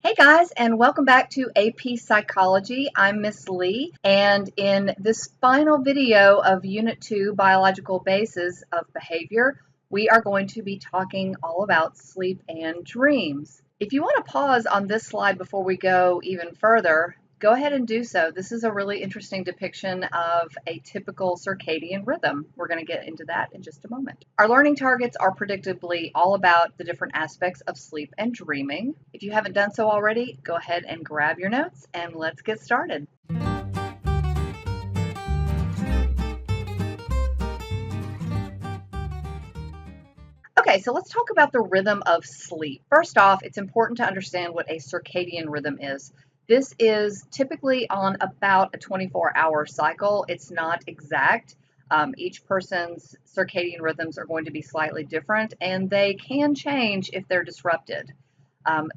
Hey guys, and welcome back to AP Psychology. I'm Miss Lee, and in this final video of Unit 2, Biological Bases of Behavior, we are going to be talking all about sleep and dreams. If you want to pause on this slide before we go even further, go ahead and do so. This is a really interesting depiction of a typical circadian rhythm. We're going to get into that in just a moment. Our learning targets are predictably all about the different aspects of sleep and dreaming. If you haven't done so already, go ahead and grab your notes and let's get started. Okay, so let's talk about the rhythm of sleep. First off, it's important to understand what a circadian rhythm is. This is typically on about a 24-hour cycle. It's not exact. Each person's circadian rhythms are going to be slightly different, and they can change if they're disrupted.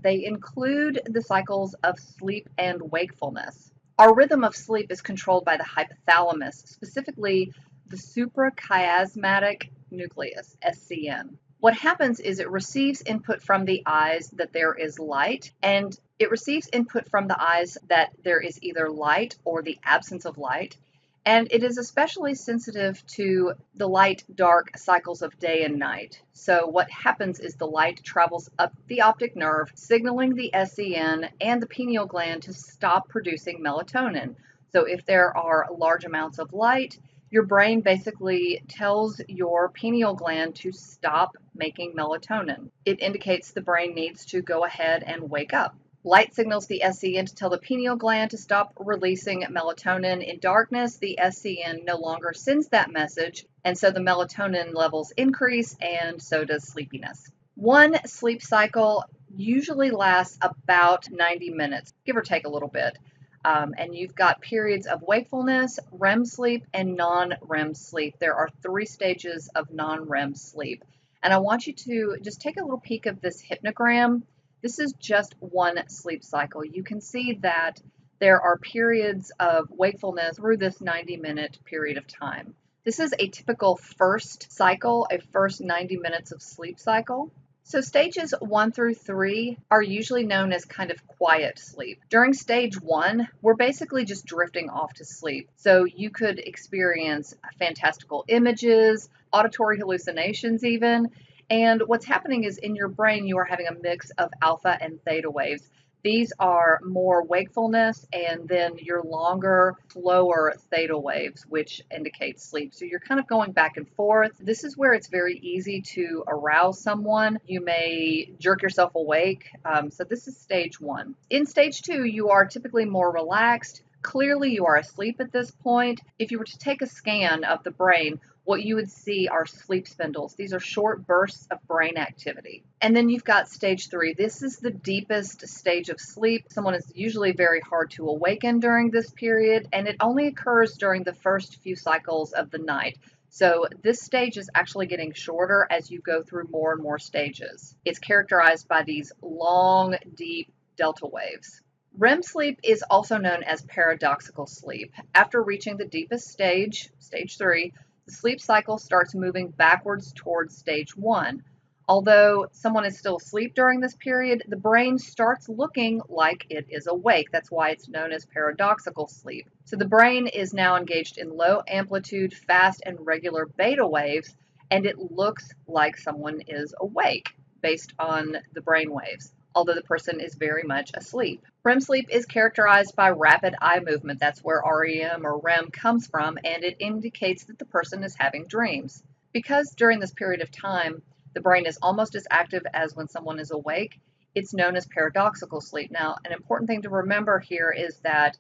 They include the cycles of sleep and wakefulness. Our rhythm of sleep is controlled by the hypothalamus, specifically the suprachiasmatic nucleus, SCN. What happens is it receives input from the eyes that there is light, and it receives input from the eyes that there is either light or the absence of light. And it is especially sensitive to the light-dark cycles of day and night. So what happens is the light travels up the optic nerve, signaling the SCN and the pineal gland to stop producing melatonin. So if there are large amounts of light, your brain basically tells your pineal gland to stop making melatonin. It indicates the brain needs to go ahead and wake up. Light signals the SCN to tell the pineal gland to stop releasing melatonin. In darkness, the SCN no longer sends that message, and so the melatonin levels increase, and so does sleepiness. One sleep cycle usually lasts about 90 minutes, give or take a little bit. And you've got periods of wakefulness, REM sleep, and non-REM sleep. There are 3 stages of non-REM sleep. And I want you to just take a little peek of this hypnogram. This is just one sleep cycle. You can see that there are periods of wakefulness through this 90-minute period of time. This is a typical first cycle, a first 90 minutes of sleep cycle. So stages 1 through 3 are usually known as kind of quiet sleep. During stage 1, we're basically just drifting off to sleep. So you could experience fantastical images, auditory hallucinations even, and what's happening is in your brain you are having a mix of alpha and theta waves. These are more wakefulness, and then your longer, slower theta waves, which indicates sleep. So you're kind of going back and forth. This is where it's very easy to arouse someone. You may jerk yourself awake. So this is stage 1. In stage 2, you are typically more relaxed. Clearly, you are asleep at this point. If you were to take a scan of the brain, what you would see are sleep spindles. These are short bursts of brain activity. And then you've got stage 3. This is the deepest stage of sleep. Someone is usually very hard to awaken during this period, and it only occurs during the first few cycles of the night. So this stage is actually getting shorter as you go through more and more stages. It's characterized by these long, deep delta waves. REM sleep is also known as paradoxical sleep. After reaching the deepest stage, stage 3, the sleep cycle starts moving backwards towards stage 1. Although someone is still asleep during this period, the brain starts looking like it is awake. That's why it's known as paradoxical sleep. So the brain is now engaged in low amplitude, fast and regular beta waves, and it looks like someone is awake based on the brain waves, although the person is very much asleep. REM sleep is characterized by rapid eye movement. That's where REM or REM comes from, and it indicates that the person is having dreams. Because during this period of time, the brain is almost as active as when someone is awake, it's known as paradoxical sleep. Now, an important thing to remember here is that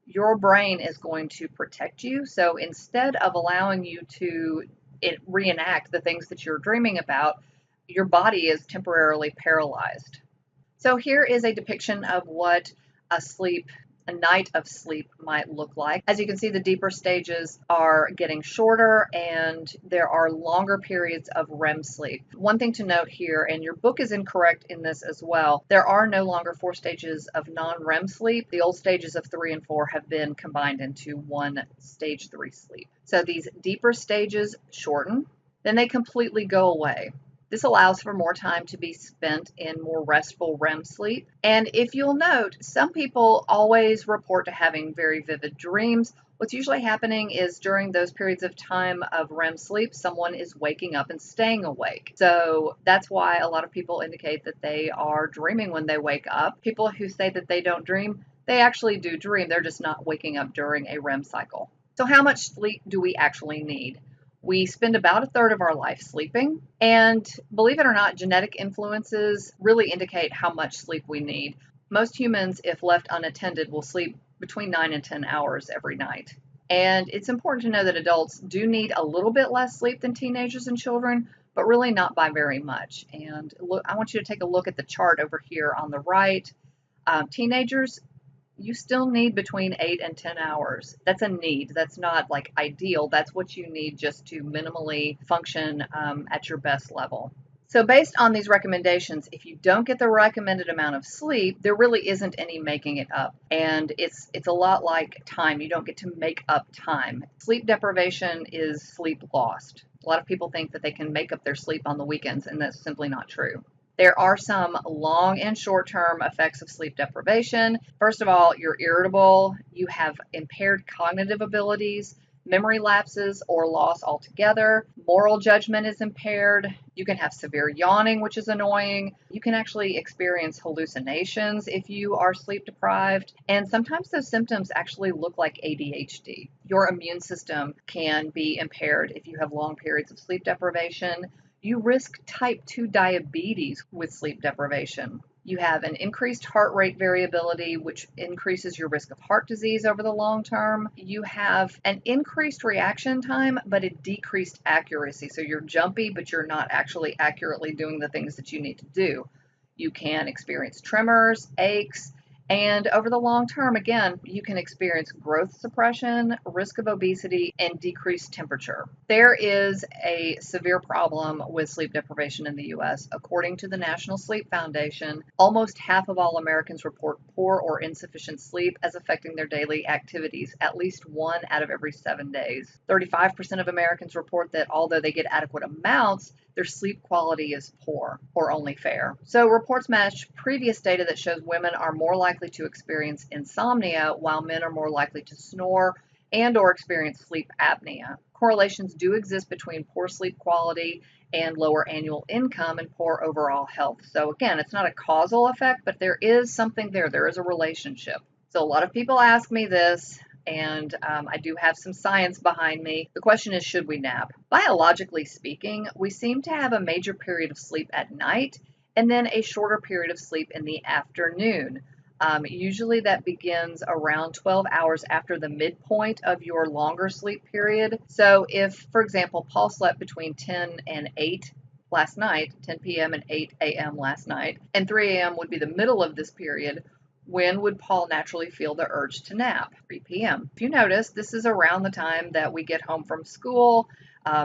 your brain is going to protect you. So instead of allowing you to reenact the things that you're dreaming about, your body is temporarily paralyzed. So here is a depiction of what a night of sleep might look like. As you can see, the deeper stages are getting shorter and there are longer periods of REM sleep. One thing to note here, and your book is incorrect in this as well, there are no longer 4 stages of non-REM sleep. The old stages of 3 and 4 have been combined into one stage 3 sleep. So these deeper stages shorten, then they completely go away. This allows for more time to be spent in more restful REM sleep. And if you'll note, some people always report to having very vivid dreams. What's usually happening is during those periods of time of REM sleep, someone is waking up and staying awake. So that's why a lot of people indicate that they are dreaming when they wake up. People who say that they don't dream, they actually do dream. They're just not waking up during a REM cycle. So how much sleep do we actually need? We spend about a third of our life sleeping, and believe it or not, genetic influences really indicate how much sleep we need. Most humans, if left unattended, will sleep between 9 and 10 hours every night. And it's important to know that adults do need a little bit less sleep than teenagers and children, but really not by very much. And look, I want you to take a look at the chart over here on the right. Teenagers, you still need between 8 and 10 hours. That's a need. That's not like ideal. That's what you need just to minimally function at your best level. So based on these recommendations, if you don't get the recommended amount of sleep, there really isn't any making it up. And it's a lot like time. You don't get to make up time. Sleep deprivation is sleep lost. A lot of people think that they can make up their sleep on the weekends, and that's simply not true. There are some long and short-term effects of sleep deprivation. First of all, you're irritable, you have impaired cognitive abilities, memory lapses or loss altogether, moral judgment is impaired, you can have severe yawning, which is annoying, you can actually experience hallucinations if you are sleep deprived, and sometimes those symptoms actually look like ADHD. Your immune system can be impaired if you have long periods of sleep deprivation. You risk type 2 diabetes with sleep deprivation. You have an increased heart rate variability, which increases your risk of heart disease over the long term. You have an increased reaction time, but a decreased accuracy. So you're jumpy, but you're not actually accurately doing the things that you need to do. You can experience tremors, aches, and over the long term, again, you can experience growth suppression, risk of obesity, and decreased temperature. There is a severe problem with sleep deprivation in the US. According to the National Sleep Foundation, almost half of all Americans report poor or insufficient sleep as affecting their daily activities, at least 1 out of every 7 days. 35% of Americans report that although they get adequate amounts, their sleep quality is poor or only fair. So reports match previous data that shows women are more likely to experience insomnia while men are more likely to snore and or experience sleep apnea. Correlations do exist between poor sleep quality and lower annual income and poor overall health. So again, it's not a causal effect, but there is something there. There is a relationship. So a lot of people ask me this, and I do have some science behind me. The question is, should we nap? Biologically speaking, we seem to have a major period of sleep at night and then a shorter period of sleep in the afternoon. Usually that begins around 12 hours after the midpoint of your longer sleep period. So if, for example, Paul slept between 10 and 8 last night, 10 p.m. and 8 a.m. last night, and 3 a.m. would be the middle of this period, when would Paul naturally feel the urge to nap? 3 p.m. If you notice, this is around the time that we get home from school,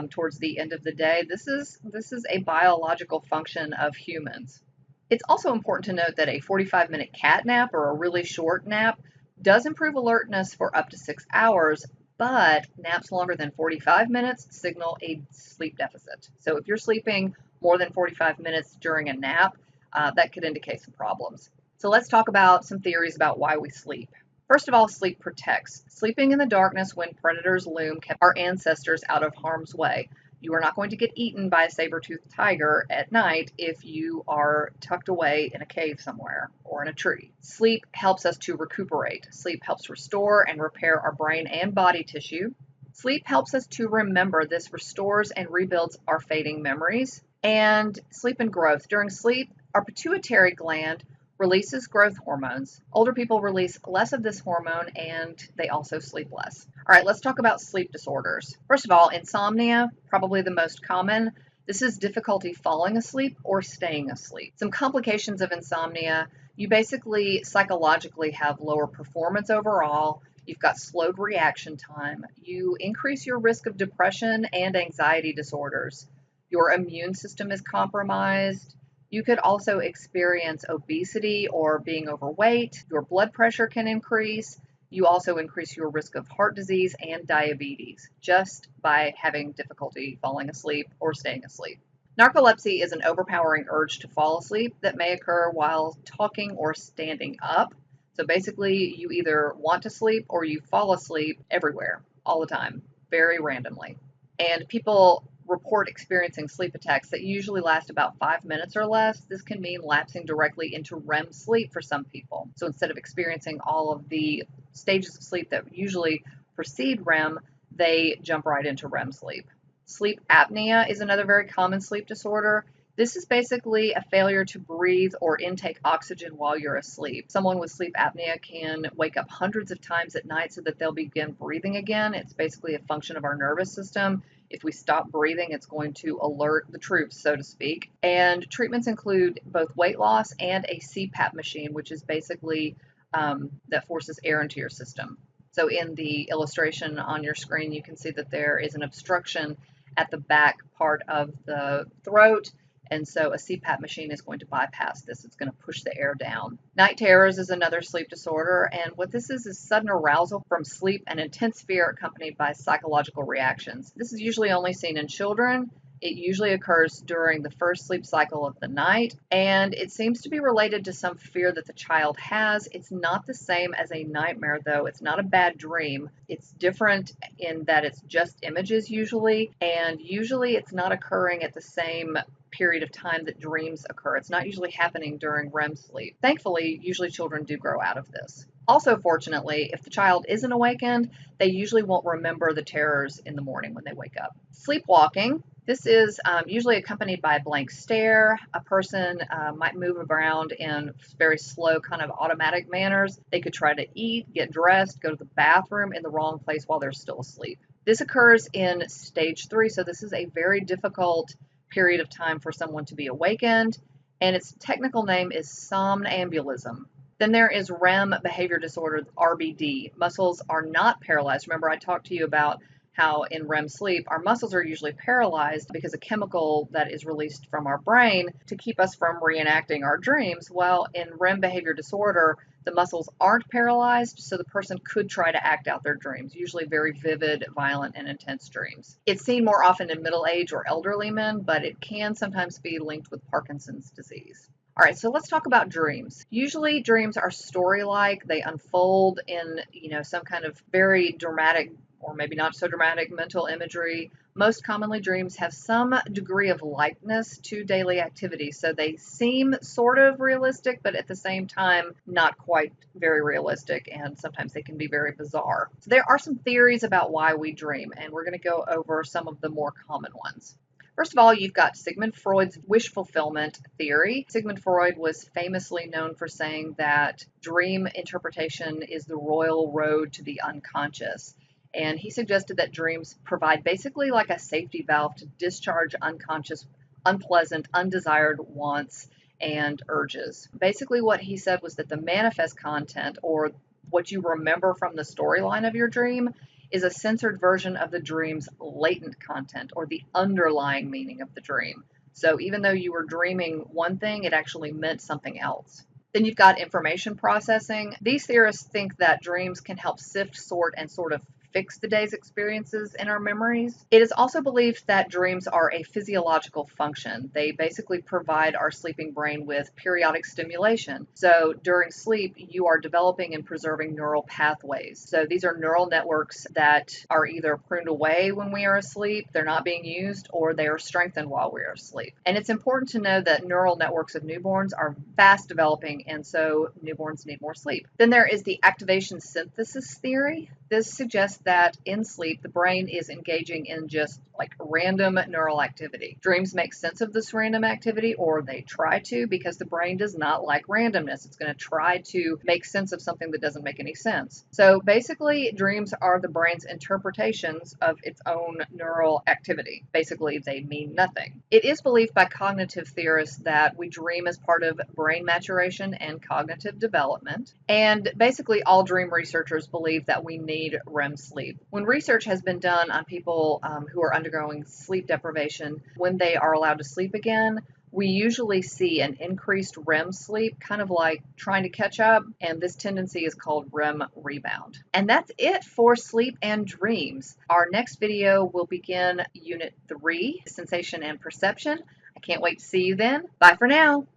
towards the end of the day. This is a biological function of humans. It's also important to note that a 45-minute cat nap or a really short nap does improve alertness for up to 6 hours, but naps longer than 45 minutes signal a sleep deficit. So if you're sleeping more than 45 minutes during a nap, that could indicate some problems. So let's talk about some theories about why we sleep. First of all, sleep protects. Sleeping in the darkness when predators loom kept our ancestors out of harm's way. You are not going to get eaten by a saber-toothed tiger at night if you are tucked away in a cave somewhere or in a tree. Sleep helps us to recuperate. Sleep helps restore and repair our brain and body tissue. Sleep helps us to remember. This restores and rebuilds our fading memories. And sleep and growth. During sleep, our pituitary gland releases growth hormones. Older people release less of this hormone and they also sleep less. All right, let's talk about sleep disorders. First of all, insomnia, probably the most common. This is difficulty falling asleep or staying asleep. Some complications of insomnia: you basically psychologically have lower performance overall. You've got slowed reaction time. You increase your risk of depression and anxiety disorders. Your immune system is compromised. You could also experience obesity or being overweight. Your blood pressure can increase. You also increase your risk of heart disease and diabetes just by having difficulty falling asleep or staying asleep. Narcolepsy is an overpowering urge to fall asleep that may occur while talking or standing up. So basically, you either want to sleep or you fall asleep everywhere, all the time, very randomly. And people report experiencing sleep attacks that usually last about 5 minutes or less. This can mean lapsing directly into REM sleep for some people. So instead of experiencing all of the stages of sleep that usually precede REM, they jump right into REM sleep. Sleep apnea is another very common sleep disorder. This is basically a failure to breathe or intake oxygen while you're asleep. Someone with sleep apnea can wake up hundreds of times at night so that they'll begin breathing again. It's basically a function of our nervous system. If we stop breathing, it's going to alert the troops, so to speak. And treatments include both weight loss and a CPAP machine, which is basically that forces air into your system. So in the illustration on your screen, you can see that there is an obstruction at the back part of the throat. And so a CPAP machine is going to bypass this. It's going to push the air down. Night terrors is another sleep disorder. And what this is sudden arousal from sleep and intense fear accompanied by psychological reactions. This is usually only seen in children. It usually occurs during the first sleep cycle of the night, and it seems to be related to some fear that the child has. It's not the same as a nightmare, though. It's not a bad dream. It's different in that it's just images usually, and usually it's not occurring at the same period of time that dreams occur. It's not usually happening during REM sleep. Thankfully, usually children do grow out of this. Also, fortunately, if the child isn't awakened, they usually won't remember the terrors in the morning when they wake up. Sleepwalking. This is usually accompanied by a blank stare. A person might move around in very slow, kind of automatic manners. They could try to eat, get dressed, go to the bathroom in the wrong place while they're still asleep. This occurs in stage 3, so this is a very difficult period of time for someone to be awakened, and its technical name is somnambulism. Then there is REM behavior disorder, RBD. Muscles are not paralyzed. Remember, I talked to you about how in REM sleep, our muscles are usually paralyzed because a chemical that is released from our brain to keep us from reenacting our dreams. Well, in REM behavior disorder, the muscles aren't paralyzed, so the person could try to act out their dreams, usually very vivid, violent, and intense dreams. It's seen more often in middle-aged or elderly men, but it can sometimes be linked with Parkinson's disease. All right, so let's talk about dreams. Usually dreams are story-like. They unfold in, some kind of very dramatic or maybe not so dramatic mental imagery. Most commonly, dreams have some degree of likeness to daily activity, so they seem sort of realistic, but at the same time, not quite very realistic, and sometimes they can be very bizarre. So there are some theories about why we dream, and we're going to go over some of the more common ones. First of all, you've got Sigmund Freud's wish fulfillment theory. Sigmund Freud was famously known for saying that dream interpretation is the royal road to the unconscious. And he suggested that dreams provide basically like a safety valve to discharge unconscious, unpleasant, undesired wants and urges. Basically, what he said was that the manifest content, or what you remember from the storyline of your dream, is a censored version of the dream's latent content, or the underlying meaning of the dream. So even though you were dreaming one thing, it actually meant something else. Then you've got information processing. These theorists think that dreams can help sift, sort, and sort of fix the day's experiences in our memories. It is also believed that dreams are a physiological function. They basically provide our sleeping brain with periodic stimulation. So during sleep, you are developing and preserving neural pathways. So these are neural networks that are either pruned away when we are asleep, they're not being used, or they are strengthened while we are asleep. And it's important to know that neural networks of newborns are fast developing, and so newborns need more sleep. Then there is the activation synthesis theory. This suggests that in sleep, the brain is engaging in just like random neural activity. Dreams make sense of this random activity, or they try to, because the brain does not like randomness. It's going to try to make sense of something that doesn't make any sense. So basically, dreams are the brain's interpretations of its own neural activity. Basically, they mean nothing. It is believed by cognitive theorists that we dream as part of brain maturation and cognitive development. And basically, all dream researchers believe that we need REM sleep. When research has been done on people who are undergoing sleep deprivation, when they are allowed to sleep again, we usually see an increased REM sleep, kind of like trying to catch up, and this tendency is called REM rebound. And that's it for sleep and dreams. Our next video will begin Unit 3, Sensation and Perception. Can't wait to see you then. Bye for now.